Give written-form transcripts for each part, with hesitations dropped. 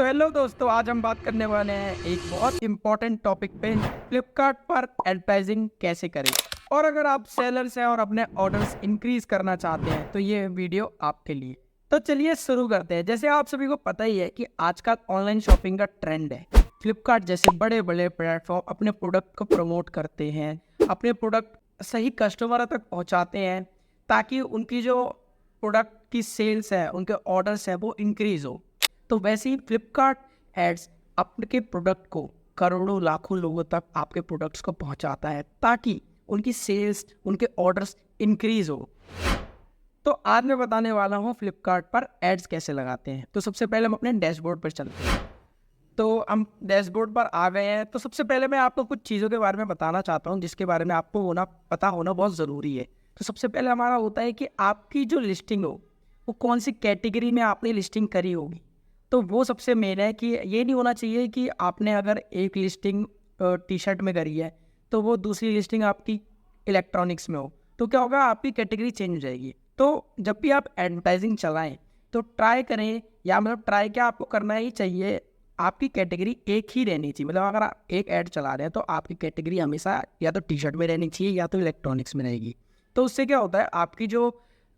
तो हेलो दोस्तों, आज हम बात करने वाले हैं एक बहुत इम्पोर्टेंट टॉपिक पे, फ्लिपकार्ट पर एडवर्टाइजिंग कैसे करें। और अगर आप सेलर्स हैं और अपने ऑर्डर्स इंक्रीज करना चाहते हैं तो ये वीडियो आपके लिए। तो चलिए शुरू करते हैं। जैसे आप सभी को पता ही है कि आजकल ऑनलाइन शॉपिंग का ट्रेंड है। फ्लिपकार्ट जैसे बड़े बड़े प्लेटफॉर्म अपने प्रोडक्ट को प्रमोट करते हैं, अपने प्रोडक्ट सही कस्टमर तक पहुंचाते हैं ताकि उनकी जो प्रोडक्ट की सेल्स है, उनके ऑर्डर्स है, वो इंक्रीज हो। तो वैसे ही फ्लिपकार्ट एड्स आपके प्रोडक्ट को करोड़ों लाखों लोगों तक आपके प्रोडक्ट्स को पहुंचाता है ताकि उनकी सेल्स, उनके ऑर्डर्स इंक्रीज हो। तो आज मैं बताने वाला हूं फ्लिपकार्ट पर एड्स कैसे लगाते हैं। तो सबसे पहले हम अपने डैशबोर्ड पर चलते हैं। तो हम डैशबोर्ड पर आ गए हैं। तो सबसे पहले मैं आपको कुछ चीज़ों के बारे में बताना चाहता हूं जिसके बारे में आपको पता होना बहुत ज़रूरी है। तो सबसे पहले हमारा होता है कि आपकी जो लिस्टिंग हो वो कौन सी कैटेगरी में आपने लिस्टिंग करी होगी। तो वो सबसे मेन है कि ये नहीं होना चाहिए कि आपने अगर एक लिस्टिंग टी शर्ट में करी है तो वो दूसरी लिस्टिंग आपकी इलेक्ट्रॉनिक्स में हो। तो क्या होगा, आपकी कैटेगरी चेंज हो जाएगी। तो जब भी आप एडवर्टाइजिंग चलाएं तो ट्राई करें, या मतलब ट्राई क्या, आपको करना ही चाहिए, आपकी कैटेगरी एक ही रहनी चाहिए। मतलब अगर आप एक ऐड चला रहे हैं तो आपकी कैटेगरी हमेशा या तो टी शर्ट में रहनी चाहिए या तो इलेक्ट्रॉनिक्स में रहेगी। तो उससे क्या होता है, आपकी जो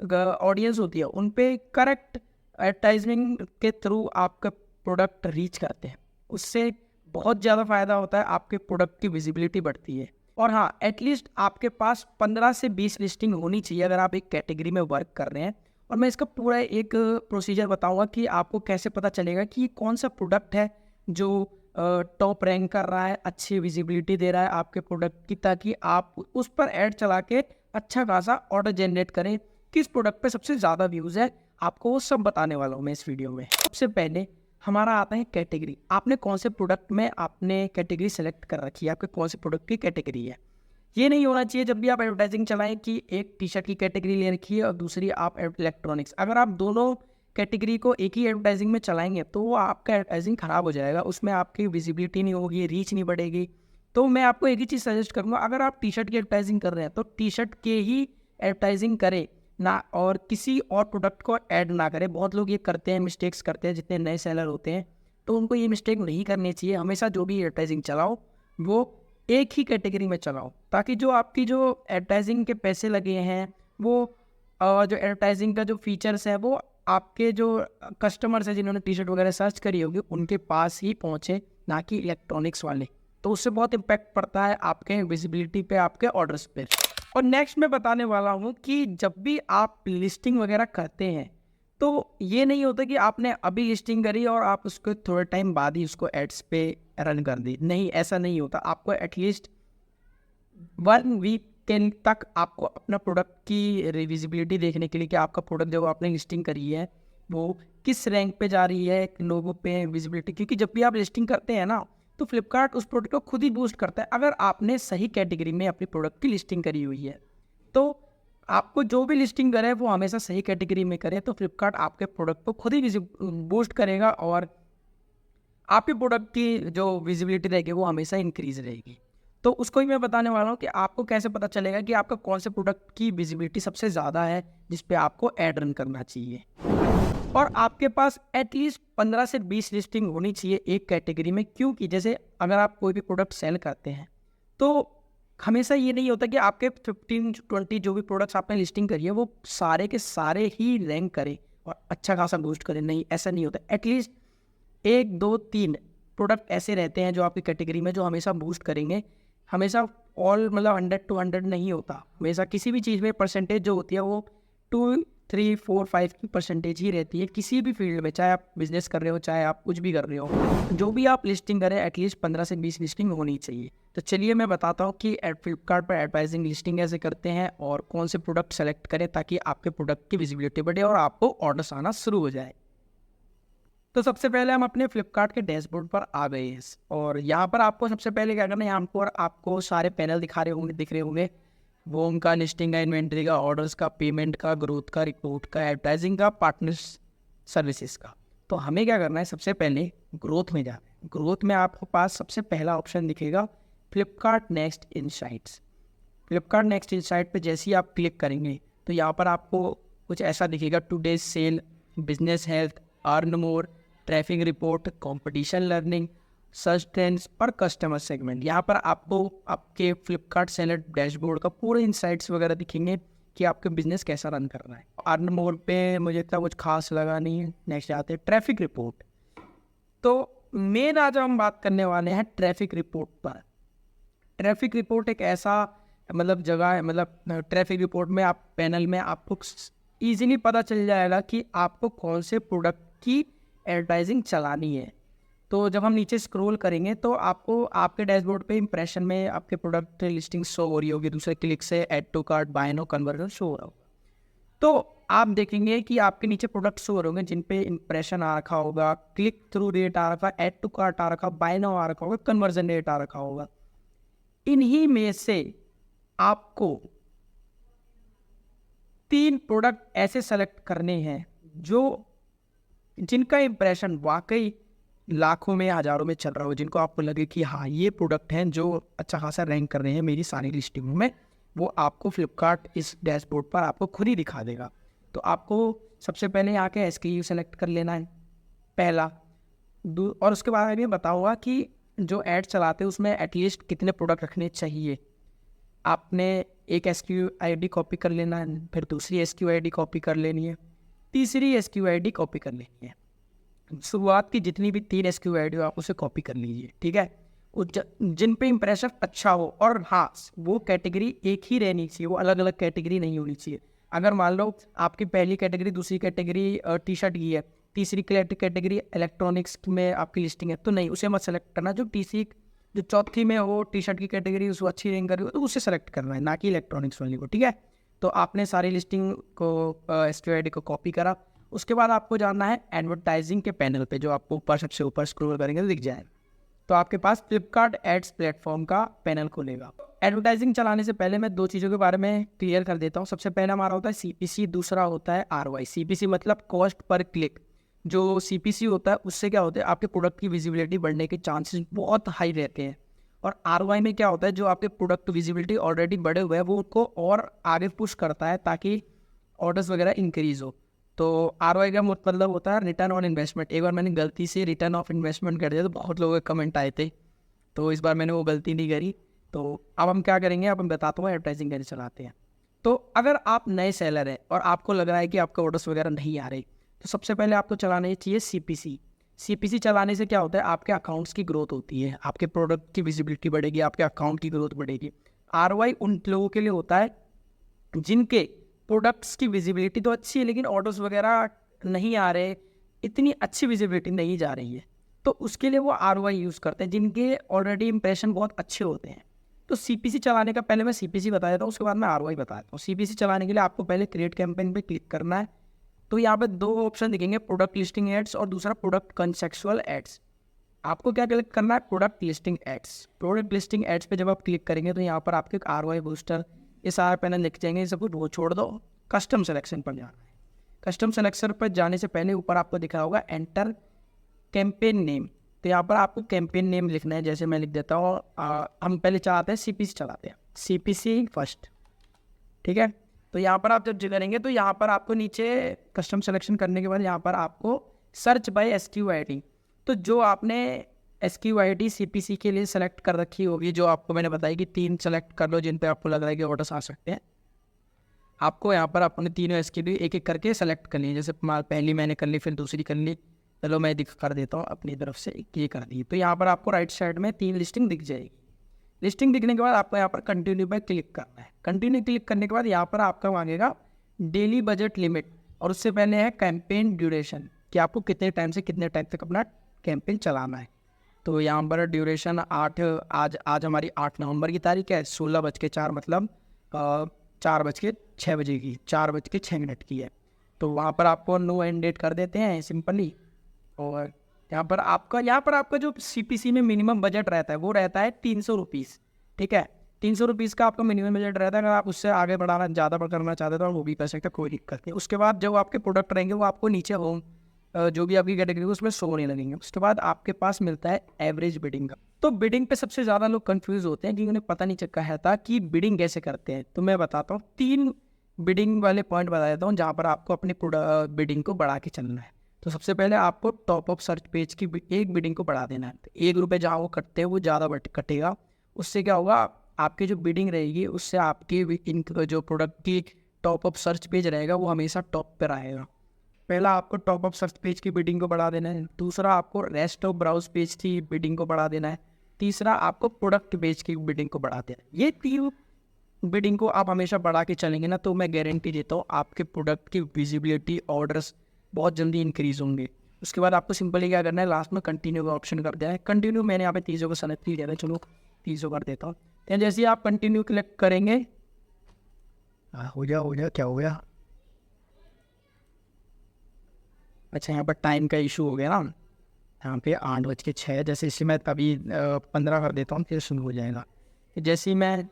ऑडियंस होती है उन पे करेक्ट एडवर्टाइजमेंट के थ्रू आपका प्रोडक्ट रीच करते हैं। उससे बहुत ज़्यादा फ़ायदा होता है, आपके प्रोडक्ट की विजिबिलिटी बढ़ती है। और हाँ, एटलीस्ट आपके पास 15 से 20 लिस्टिंग होनी चाहिए अगर आप एक कैटेगरी में वर्क कर रहे हैं। और मैं इसका पूरा एक प्रोसीजर बताऊंगा कि आपको कैसे पता चलेगा कि कौन सा प्रोडक्ट है जो टॉप रैंक कर रहा है, अच्छी विजिबिलिटी दे रहा है आपके प्रोडक्ट की, ताकि आप उस पर ऐड चला के अच्छा खासा ऑर्डर जनरेट करें। किस प्रोडक्ट पे सबसे ज़्यादा व्यूज़ है, आपको वो सब बताने वाला हूँ मैं इस वीडियो में। सबसे पहले हमारा आता है कैटेगरी। आपने कौन से प्रोडक्ट में आपने कैटेगरी सेलेक्ट कर रखी है, आपके कौन से प्रोडक्ट की कैटेगरी है। ये नहीं होना चाहिए जब भी आप एडवर्टाइजिंग चलाएं कि एक टी शर्ट की कैटेगरी ले रखी है और दूसरी आप इलेक्ट्रॉनिक्स। अगर आप दोनों कैटेगरी को एक ही एडवर्टाइजिंग में चलाएंगे तो वो आपका एडवर्टाइजिंग ख़राब हो जाएगा, उसमें आपकी विजिबिलिटी नहीं होगी, रीच नहीं बढ़ेगी। तो मैं आपको एक ही चीज़ सजेस्ट करूँगा, अगर आप टी शर्ट की एडवर्टाइजिंग कर रहे हैं तो टी शर्ट के ही एडवर्टाइजिंग करें ना, और किसी और प्रोडक्ट को ऐड ना करें। बहुत लोग ये करते हैं, मिस्टेक्स करते हैं, जितने नए सेलर होते हैं। तो उनको ये मिस्टेक नहीं करनी चाहिए। हमेशा जो भी एडवर्टाइजिंग चलाओ वो एक ही कैटेगरी में चलाओ, ताकि जो आपकी जो एडवर्टाइजिंग के पैसे लगे हैं वो जो एडवर्टाइजिंग का जो फीचर्स है वो आपके जो कस्टमर्स हैं जिन्होंने टी शर्ट वगैरह सर्च करी होगी उनके पास ही पहुँचे, ना कि इलेक्ट्रॉनिक्स वाले। तो उससे बहुत इम्पैक्ट पड़ता है आपके विजिबिलिटी पे, आपके ऑर्डर्स पे। और नेक्स्ट मैं बताने वाला हूँ कि जब भी आप लिस्टिंग वगैरह करते हैं तो ये नहीं होता कि आपने अभी लिस्टिंग करी और आप उसको थोड़े टाइम बाद ही उसको एड्स पे रन कर दी। नहीं, ऐसा नहीं होता। आपको एटलीस्ट 1 वीक तक आपको अपना प्रोडक्ट की विजिबिलिटी देखने के लिए कि आपका प्रोडक्ट जो आपने लिस्टिंग करी है वो किस रैंक पे जा रही है लोगों पे विजिबिलिटी। क्योंकि जब भी आप लिस्टिंग करते हैं ना तो फ्लिपकार्ट उस प्रोडक्ट को खुद ही बूस्ट करता है। अगर आपने सही कैटेगरी में अपनी प्रोडक्ट की लिस्टिंग करी हुई है तो आपको जो भी लिस्टिंग करे वो हमेशा सही कैटेगरी में करे, तो फ्लिपकार्ट आपके प्रोडक्ट को खुद ही बूस्ट करेगा और आपके प्रोडक्ट की जो विजिबिलिटी रहेगी वो हमेशा इंक्रीज रहेगी। तो उसको ही मैं बताने वाला हूँ कि आपको कैसे पता चलेगा कि आपका कौन से प्रोडक्ट की विजिबिलिटी सबसे ज़्यादा है जिस पे आपको ऐड रन करना चाहिए। और आपके पास एटलीस्ट 15 से 20 लिस्टिंग होनी चाहिए एक कैटेगरी में। क्योंकि जैसे अगर आप कोई भी प्रोडक्ट सेल करते हैं तो हमेशा ये नहीं होता कि आपके 15-20 जो भी प्रोडक्ट्स आपने लिस्टिंग करी है वो सारे के सारे ही रैंक करें और अच्छा खासा बूस्ट करें। नहीं, ऐसा नहीं होता। एटलीस्ट 1, 2, 3 प्रोडक्ट ऐसे रहते हैं जो आपकी कैटेगरी में जो हमेशा बूस्ट करेंगे। हमेशा ऑल मतलब 100 to 100 नहीं होता। हमेशा किसी भी चीज़ में परसेंटेज जो होती है वो 2, 3, 4, 5 की परसेंटेज ही रहती है किसी भी फील्ड में, चाहे आप बिजनेस कर रहे हो चाहे आप कुछ भी कर रहे हो। जो भी आप लिस्टिंग करें एटलीस्ट 15 से 20 लिस्टिंग होनी चाहिए। तो चलिए मैं बताता हूँ कि फ्लिपकार्ट पर एडवर्टाइजिंग लिस्टिंग कैसे करते हैं और कौन से प्रोडक्ट सेलेक्ट करें ताकि आपके प्रोडक्ट की विजिबिलिटी बढ़े और आपको ऑर्डर्स आना शुरू हो जाए। तो सबसे पहले हम अपने फ्लिपकार्ट के डैशबोर्ड पर आ गए हैं और यहाँ पर आपको सबसे पहले क्या करना है, यहाँ पर आपको सारे पैनल दिख रहे होंगे। वो उनका लिस्टिंग का, इन्वेंट्री का, ऑर्डर्स का, पेमेंट का, ग्रोथ का, रिपोर्ट का, एडवर्टाइजिंग का, पार्टनर्स सर्विसेज का। तो हमें क्या करना है, सबसे पहले ग्रोथ में जाना है। ग्रोथ में आपके पास सबसे पहला ऑप्शन दिखेगा Flipkart next insights. Flipkart next insight पे जैसे ही आप क्लिक करेंगे तो यहाँ पर आपको कुछ ऐसा दिखेगा, today's sale, business health, earn more, traffic report, competition learning, search trends और कस्टमर सेगमेंट। यहाँ पर आपको आपके फ्लिपकार्ट सेलर डैशबोर्ड का पूरे इंसाइट्स वगैरह दिखेंगे कि आपका बिजनेस कैसा रन कर रहा है। अर्न मोड पे मुझे इतना कुछ खास लगा नहीं है। नेक्स्ट आते हैं ट्रैफिक रिपोर्ट। तो मेन आज हम बात करने वाले हैं ट्रैफिक रिपोर्ट पर। ट्रैफिक रिपोर्ट एक ऐसा मतलब जगह है, मतलब ट्रैफिक रिपोर्ट में आप पैनल में आपको इजीली पता चल जाएगा कि आपको कौन से प्रोडक्ट की एडवर्टाइजिंग चलानी है। तो जब हम नीचे स्क्रॉल करेंगे तो आपको आपके डैशबोर्ड पे इंप्रेशन में आपके प्रोडक्ट लिस्टिंग शो हो रही होगी, दूसरे क्लिक से add to cart, buy now, conversion show हो रहा होगा। तो आप देखेंगे कि आपके नीचे प्रोडक्ट शो हो रहे होंगे जिन पे इंप्रेशन आ रखा होगा, क्लिक थ्रू रेट आ रखा, ऐड टू कार्ट आ रखा, बाय नाउ आ रखा होगा, कन्वर्जन रेट आ रखा होगा। इन्हीं में से आपको 3 प्रोडक्ट ऐसे सेलेक्ट करने हैं जो जिनका इंप्रेशन वाकई लाखों में हजारों में चल रहा हो, जिनको आपको लगे कि हाँ ये प्रोडक्ट हैं जो अच्छा खासा रैंक कर रहे हैं मेरी सारी लिस्टिंगों में। वो आपको फ्लिपकार्ट इस डैशबोर्ड पर आपको खुद ही दिखा देगा। तो आपको सबसे पहले यहाँ के SKU सेलेक्ट कर लेना है पहला। और उसके बाद मैं बताऊँगा कि जो ऐड चलाते हैं उसमें एटलीस्ट कितने प्रोडक्ट रखने चाहिए। आपने एक SKU ID कॉपी कर लेना है, फिर दूसरी SKU ID कॉपी कर लेनी है, तीसरी SKU ID कॉपी कर लेनी है। शुरुआत की जितनी भी 3 SKU ID हो आप उसे कॉपी कर लीजिए, ठीक है। जिन पे इंप्रेशन अच्छा हो, और हाँ वो कैटेगरी एक ही रहनी चाहिए, वो अलग अलग कैटेगरी नहीं होनी चाहिए। अगर मान लो आपकी पहली कैटेगरी, दूसरी कैटेगरी टी शर्ट की है, तीसरी कैटेगरी इलेक्ट्रॉनिक्स में आपकी लिस्टिंग है, तो नहीं उसे मत सेलेक्ट करना। जो चौथी में हो टी शर्ट की कैटेगरी उसको अच्छी रैंक कर रही हो तो उसे सेलेक्ट करना है, ना कि इलेक्ट्रॉनिक्स वाली को, ठीक है। तो आपने सारी लिस्टिंग को SKU ID को कॉपी करा। उसके बाद आपको जाना है एडवर्टाइजिंग के पैनल पे, जो आपको ऊपर सबसे ऊपर स्क्रॉल करेंगे तो दिख जाए। तो आपके पास फ्लिपकार्ट एड्स प्लेटफॉर्म का पैनल खुलेगा। एडवर्टाइजिंग चलाने से पहले मैं 2 चीज़ों के बारे में क्लियर कर देता हूँ। सबसे पहला हमारा होता है CPC, दूसरा होता है ROI। CPC मतलब कॉस्ट पर क्लिक। जो CPC होता है उससे क्या होता है, आपके प्रोडक्ट की विजिबिलिटी बढ़ने के चांसेस बहुत हाई रहते हैं। और ROI में क्या होता है, जो आपके प्रोडक्ट विजिबिलिटी ऑलरेडी बढ़े हुए हैं वो उनको और आगे पुश करता है ताकि ऑर्डर्स वगैरह इंक्रीज हो। तो ROI का मतलब होता है रिटर्न ऑन इन्वेस्टमेंट। एक बार मैंने गलती से रिटर्न ऑफ इन्वेस्टमेंट कर दिया तो बहुत लोगों के कमेंट आए थे, तो इस बार मैंने वो गलती नहीं करी। तो अब हम क्या करेंगे, अब हम बताता हूँ एडवर्टाइजिंग कैसे चलाते हैं। तो अगर आप नए सेलर हैं और आपको लग रहा है कि आपके ऑर्डर्स वगैरह नहीं आ रहे, तो सबसे पहले आपको चलाना चाहिए CPC। CPC चलाने से क्या होता है, आपके अकाउंट्स की ग्रोथ होती है, आपके प्रोडक्ट की विजिबिलिटी बढ़ेगी, आपके अकाउंट की ग्रोथ बढ़ेगी। ROI उन लोगों के लिए होता है जिनके प्रोडक्ट्स की विजिबिलिटी तो अच्छी है लेकिन ऑर्डर्स वगैरह नहीं आ रहे, इतनी अच्छी विजिबिलिटी नहीं जा रही है, तो उसके लिए वो ROI यूज़ करते हैं, जिनके ऑलरेडी इंप्रेशन बहुत अच्छे होते हैं। तो CPC चलाने का पहले मैं CPC बता देता हूँ, उसके बाद मैं ROI बता देता हूँ। CPC चलाने के लिए आपको पहले क्रिएट कैंपेन पे क्लिक करना है। तो यहाँ पे 2 ऑप्शन दिखेंगे, प्रोडक्ट लिस्टिंग एड्स और दूसरा प्रोडक्ट कंसेक्चुअल एड्स। आपको क्या क्लिक करना है, product listing ads. Product listing ads पे जब आप क्लिक करेंगे तो यहाँ पर आपके ROI बूस्टर ये सारे पैनल लिख जाएंगे, सब कुछ वो छोड़ दो, कस्टम सिलेक्शन पर जाना है। कस्टम सिलेक्शन पर जाने से पहले ऊपर आपको दिखा होगा एंटर कैंपेन नेम। तो यहाँ पर आपको कैंपेन नेम लिखना है, जैसे मैं लिख देता हूँ। हम पहले चाहते हैं CPC चलाते हैं, CPC फर्स्ट, ठीक है। तो यहाँ पर आप जब करेंगे तो यहाँ पर आपको नीचे कस्टम सिलेक्शन करने के बाद यहाँ पर आपको सर्च बाय SKU ID। तो जो आपने SKU ID CPC के लिए सेलेक्ट कर रखी होगी, जो आपको मैंने बताई कि 3 सेलेक्ट कर लो जिन पे आपको लग रहा है कि ऑर्डर्स आ सकते हैं, आपको यहाँ पर अपने तीनों SKU एक एक करके सेलेक्ट करनी है। जैसे पहली मैंने कर ली, फिर दूसरी कर ली, चलो मैं कर देता हूँ अपनी तरफ से, ये कर दी। तो यहाँ पर आपको राइट साइड में 3 लिस्टिंग दिख जाएगी। लिस्टिंग दिखने के बाद आपको यहाँ पर कंटिन्यू पे क्लिक करना है। कंटिन्यू क्लिक करने के बाद यहाँ पर आपका मांगेगा डेली बजट लिमिट, और उससे पहले है कैंपेन ड्यूरेशन, कि आपको कितने टाइम से कितने टाइम तक अपना कैंपेन चलाना है। तो यहाँ पर ड्यूरेशन आज हमारी 8 नवंबर की तारीख है, 16:04 मतलब 4:06 की, 4:06 की है। तो वहाँ पर आपको नो एंड डेट कर देते हैं सिंपली। और यहाँ पर आपका जो CPC में मिनिमम बजट रहता है वो रहता है 300 रुपीज़, ठीक है। 300 रुपीज़ का आपका मिनिमम बजट रहता है। अगर आप उससे आगे बढ़ाना ज़्यादा करना चाहते हो तो वो भी कर सकते हैं, कोई दिक्कत नहीं। उसके बाद जो आपके प्रोडक्ट रहेंगे वो आपको नीचे होम जो भी आपकी कैटेगरी है उसमें शो होने लगेंगे। उसके बाद आपके पास मिलता है एवरेज बिडिंग का। तो बिडिंग पे सबसे ज़्यादा लोग कंफ्यूज होते हैं क्योंकि उन्हें पता नहीं चक्का है था कि बिडिंग कैसे करते हैं। तो मैं बताता हूँ, 3 बिडिंग वाले पॉइंट बता देता हूँ जहाँ पर आपको अपनी बिडिंग को बढ़ा के चलना है। तो सबसे पहले आपको टॉप ऑफ सर्च पेज की एक बिडिंग को बढ़ा देना है। तो ₹1 जहाँ वो कटते हैं वो ज़्यादा कटेगा। उससे क्या होगा, आपकी जो बिडिंग रहेगी उससे आपकी जो प्रोडक्ट की टॉप ऑफ सर्च पेज रहेगा वो हमेशा टॉप पर आएगा। पहला आपको टॉप ऑफ सर्च पेज की बिडिंग को बढ़ा देना है। दूसरा आपको रेस्ट ऑफ ब्राउज पेज की बिडिंग को बढ़ा देना है। तीसरा आपको प्रोडक्ट पेज की बिडिंग को बढ़ा देना है। ये 3 बिडिंग को आप हमेशा बढ़ा के चलेंगे ना, तो मैं गारंटी देता हूँ आपके प्रोडक्ट की विजिबिलिटी, ऑर्डर्स बहुत जल्दी इंक्रीज होंगे। उसके बाद आपको सिंपली क्या करना है, लास्ट में कंटिन्यू का ऑप्शन कर दिया है। कंटिन्यू मैंने यहाँ पे 300 को सेलेक्ट किया है, चलो 300 कर देता हूँ। तो जैसे ही आप कंटिन्यू क्लिक करेंगे, हो गया क्या हो गया, अच्छा यहाँ पर टाइम का इशू हो गया ना, यहाँ पे 8:06, जैसे इसे मैं अभी 15 कर देता हूँ, फिर शुरू हो जाएगा। जैसे ही मैं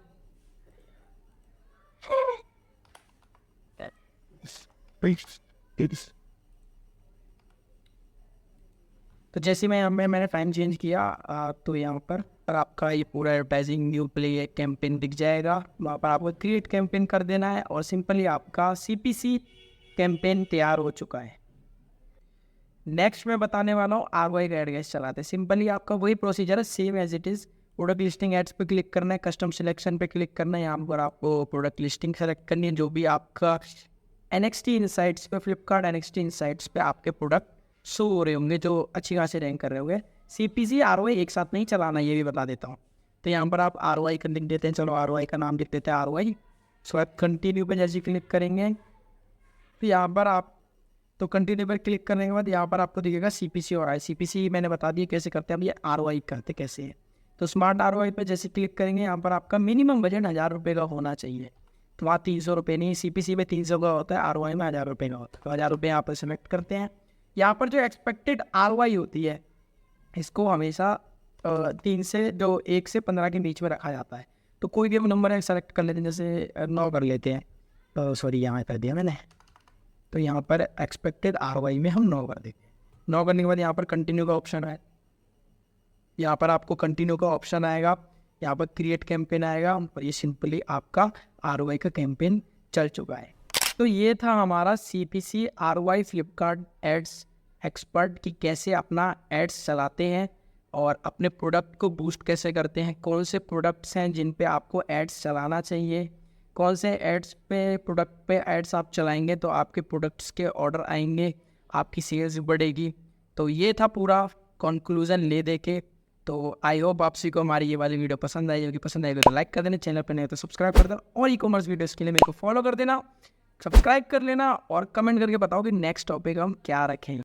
तो जैसे मैं यहाँ पे मैंने टाइम चेंज किया, तो यहाँ पर आपका ये पूरा एडवर्टाइजिंग न्यू प्ले कैंपेन दिख जाएगा। वहाँ पर आपको क्रिएट कैंपेन कर देना है और सिंपली आपका CPC कैंपेन तैयार हो चुका है। नेक्स्ट मैं बताने वाला हूँ ROI का एड कैसे चलाते हैं। सिंपली आपका वही प्रोसीजर है, same as it is. Product listing ads पे क्लिक करना है, कस्टम सिलेक्शन पे क्लिक करना है। यहाँ पर आपको प्रोडक्ट लिस्टिंग सेलेक्ट करनी है, जो भी आपका NXT इनसाइट्स पे, फ्लिपकार्ट NXT इनसाइट्स पे आपके प्रोडक्ट शो हो रहे होंगे, जो अच्छी खासी रैंक कर रहे होंगे। CPC ROI एक साथ नहीं चलाना, ये भी बता देता हूँ। तो यहाँ पर आप ROI का लिख देते हैं, चलो ROI का नाम लिख देते हैं ROI। सो आप कंटिन्यू पे जैसे क्लिक करेंगे तो यहाँ पर आप तो कंटिन्यू पर क्लिक करने के बाद यहाँ पर आपको दिखेगा CPC और CPC मैंने बता दिया कैसे करते हैं। अब ये ROI करते कैसे है, तो स्मार्ट ROI पे जैसे क्लिक करेंगे, यहाँ पर आपका मिनिमम बजट ₹1000 का होना चाहिए। तो वहाँ ₹300 नहीं, CPC में 300 का होता है, ROI में ₹1000 का होता है। तो ₹1000 यहाँ पर सेलेक्ट करते हैं। यहाँ पर जो एक्सपेक्टेड ROI होती है, इसको हमेशा 1 से 15 के बीच में रखा जाता है। तो कोई भी हम नंबर सेलेक्ट कर लेते हैं, जैसे 9 कर लेते हैं, सॉरी यहाँ कर दिया मैंने। तो यहाँ पर एक्सपेक्टेड ROI में हम 9 कर देंगे। 9 करने के बाद यहाँ पर कंटिन्यू का ऑप्शन है, यहाँ पर आपको कंटिन्यू का ऑप्शन आएगा, यहाँ पर क्रिएट कैंपेन आएगा और ये सिंपली आपका ROI का कैंपेन चल चुका है। तो ये था हमारा CPC ROI Flipkart ads expert की कैसे अपना एड्स चलाते हैं और अपने प्रोडक्ट को बूस्ट कैसे करते हैं, कौन से प्रोडक्ट्स हैं जिन पे आपको एड्स चलाना चाहिए, कौन से एड्स पे प्रोडक्ट पे एड्स आप चलाएंगे तो आपके प्रोडक्ट्स के ऑर्डर आएंगे, आपकी सेल्स बढ़ेगी। तो ये था पूरा कंक्लूजन ले दे के। तो आई होप आप सभी को हमारी ये वाली वीडियो पसंद आई होगी। पसंद आएगी तो लाइक कर देना, चैनल पर नहीं तो सब्सक्राइब कर देना और ई-कॉमर्स वीडियोस के लिए मेरे को फॉलो कर देना, सब्सक्राइब कर लेना और कमेंट करके बताओ कि नेक्स्ट टॉपिक हम क्या रखें।